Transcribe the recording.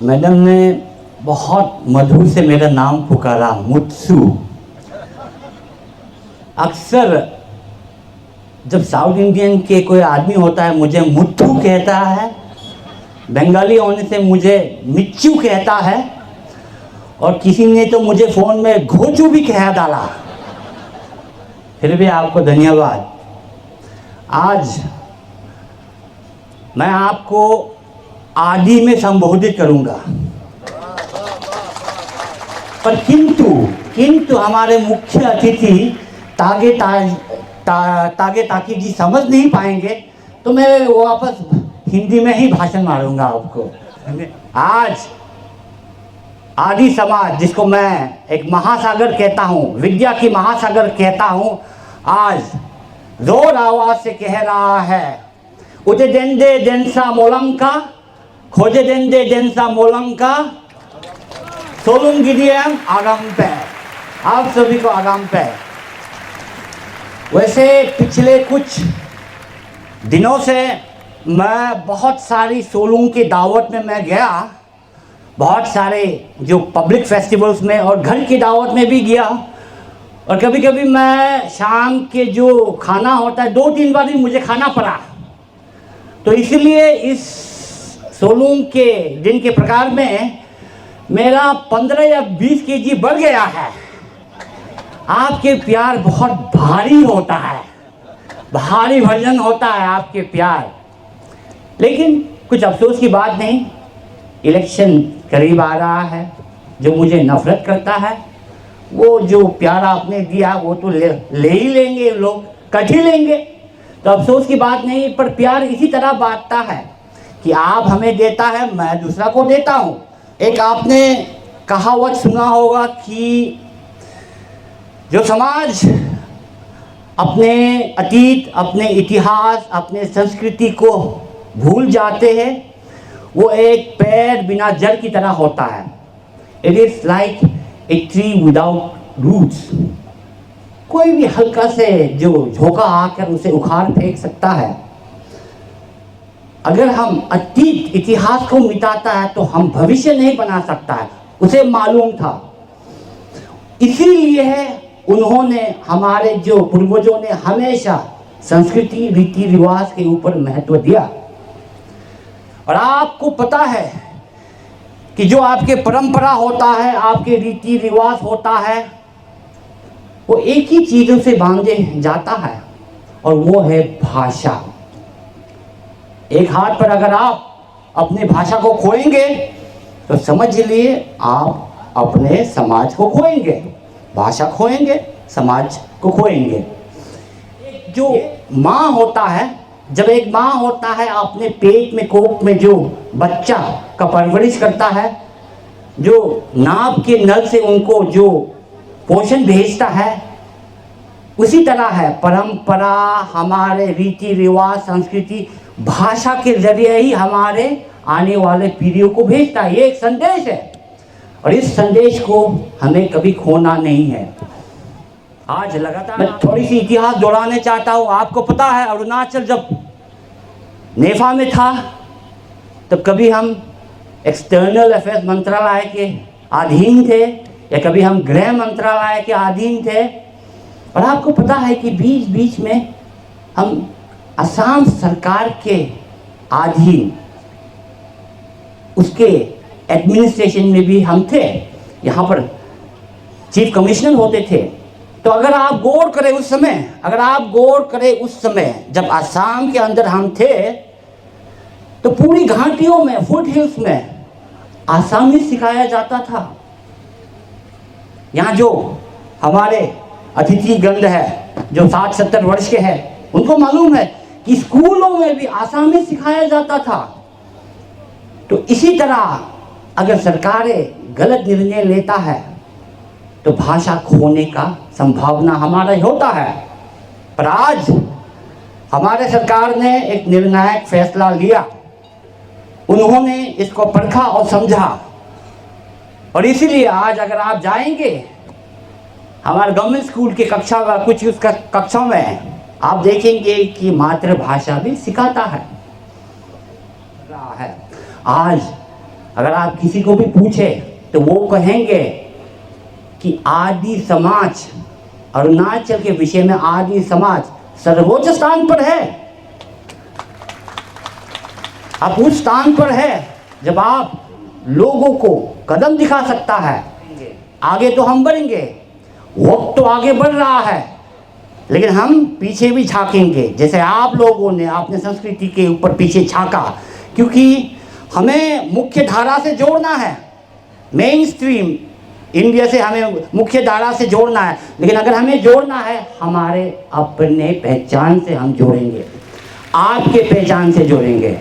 Madam ने बहुत मधुर से मेरा नाम पुकारा, मुत्सु। अक्सर जब साउथ इंडियन के कोई आदमी होता है मुझे मुत्थू कहता है, बंगाली होने से मुझे मिच्चू कहता है, और किसी ने तो मुझे फ़ोन में घोचू भी कह डाला। फिर भी आपको धन्यवाद। आज मैं आपको आदि में संबोधित करूंगा, पर किंतु हमारे मुख्य अतिथि तागे ताकी जी समझ नहीं पाएंगे, तो मैं वापस हिंदी में ही भाषण मारूंगा आपको। आज आदि समाज, जिसको मैं एक महासागर कहता हूँ, विद्या की महासागर कहता हूँ, आज जोर आवाज से कह रहा है, उजे देंदे देंसा मोलंका, खोजे देंदे देंसा मोलंका, सोलुंगिरियम आगाम पे। आप सभी को आगाम पे। वैसे पिछले कुछ दिनों से मैं बहुत सारी सोलुंग की दावत में मैं गया, बहुत सारे जो पब्लिक फेस्टिवल्स में और घर की दावत में भी गया, और कभी कभी मैं शाम के जो खाना होता है 2-3 बार भी मुझे खाना पड़ा। तो इसलिए इस सोलुंग के दिन के प्रकार में मेरा 15 या 20 केजी बढ़ गया है। आपके प्यार बहुत भारी होता है, भारी भजन होता है आपके प्यार। लेकिन कुछ अफसोस की बात नहीं, इलेक्शन करीब आ रहा है। जो मुझे नफरत करता है, वो जो प्यार आपने दिया वो तो ले ही लेंगे, लोग कट ही लेंगे, तो अफसोस की बात नहीं। पर प्यार इसी तरह बांटता है कि आप हमें देता है, मैं दूसरा को देता हूँ। एक आपने कहावत सुना होगा कि जो समाज अपने अतीत, अपने इतिहास, अपने संस्कृति को भूल जाते हैं, वो एक पेड़ बिना जड़ की तरह होता है। It is like a tree without roots. कोई भी हल्का से जो झोंका आकर उसे उखाड़ फेंक सकता है। अगर हम अतीत इतिहास को मिटाता है तो हम भविष्य नहीं बना सकता है, उसे मालूम था। इसीलिए उन्होंने, हमारे जो पूर्वजों ने हमेशा संस्कृति रीति रिवाज के ऊपर महत्व दिया। और आपको पता है कि जो आपके परंपरा होता है, आपके रीति रिवाज होता है, वो एक ही चीजों से बांधे जाता है, और वो है भाषा। एक हाथ पर अगर आप अपनी भाषा को खोएंगे तो समझ लिए आप अपने समाज को खोएंगे। भाषा खोएंगे, समाज को खोएंगे। जो माँ होता है, जब एक माँ होता है अपने पेट में, कोख में जो बच्चा का परवरिश करता है, जो नाभ के नल से उनको जो पोषण भेजता है, उसी तरह है परंपरा, हमारे रीति रिवाज, संस्कृति भाषा के जरिए ही हमारे आने वाले पीढ़ियों को भेजता है। ये एक संदेश है, और इस संदेश को हमें कभी खोना नहीं है। आज लगातार मैं थोड़ी सी इतिहास दोहराने चाहता हूँ। आपको पता है, अरुणाचल जब नेफा में था, तब कभी हम एक्सटर्नल अफेयर्स मंत्रालय के अधीन थे, या कभी हम गृह मंत्रालय के अधीन थे। और आपको पता है कि बीच बीच में हम असम सरकार के अधीन, उसके एडमिनिस्ट्रेशन में भी हम थे। यहाँ पर चीफ कमिश्नर होते थे। तो अगर आप गौर करें उस समय जब असम के अंदर हम थे, तो पूरी घाटियों में, फुट हिल्स में आसामी सिखाया जाता था। यहाँ जो हमारे अतिथिगण है, जो 60-70 वर्ष के हैं, उनको मालूम है कि स्कूलों में भी आसामी सिखाया जाता था। तो इसी तरह अगर सरकारें गलत निर्णय लेता है तो भाषा खोने का संभावना हमारा होता है। पर आज हमारे सरकार ने एक निर्णायक फैसला लिया। उन्होंने इसको परखा और समझा, और इसीलिए आज अगर आप जाएंगे हमारे गवर्नमेंट स्कूल के कुछ कक्षाओं में, आप देखेंगे कि मातृभाषा भी सिखाता है। आज अगर आप किसी को भी पूछे तो वो कहेंगे कि आदि समाज, अरुणाचल के विषय में आदि समाज सर्वोच्च स्थान पर है। आप उस स्थान पर है जब आप लोगों को कदम दिखा सकता है। आगे तो हम बढ़ेंगे, वक्त तो आगे बढ़ रहा है, लेकिन हम पीछे भी झांकेंगे, जैसे आप लोगों ने अपने संस्कृति के ऊपर पीछे झांका, क्योंकि हमें मुख्य धारा से जोड़ना है। मेन स्ट्रीम इंडिया से हमें मुख्य धारा से जोड़ना है, लेकिन अगर हमें जोड़ना है हमारे अपने पहचान से हम जोड़ेंगे, आपके पहचान से जोड़ेंगे।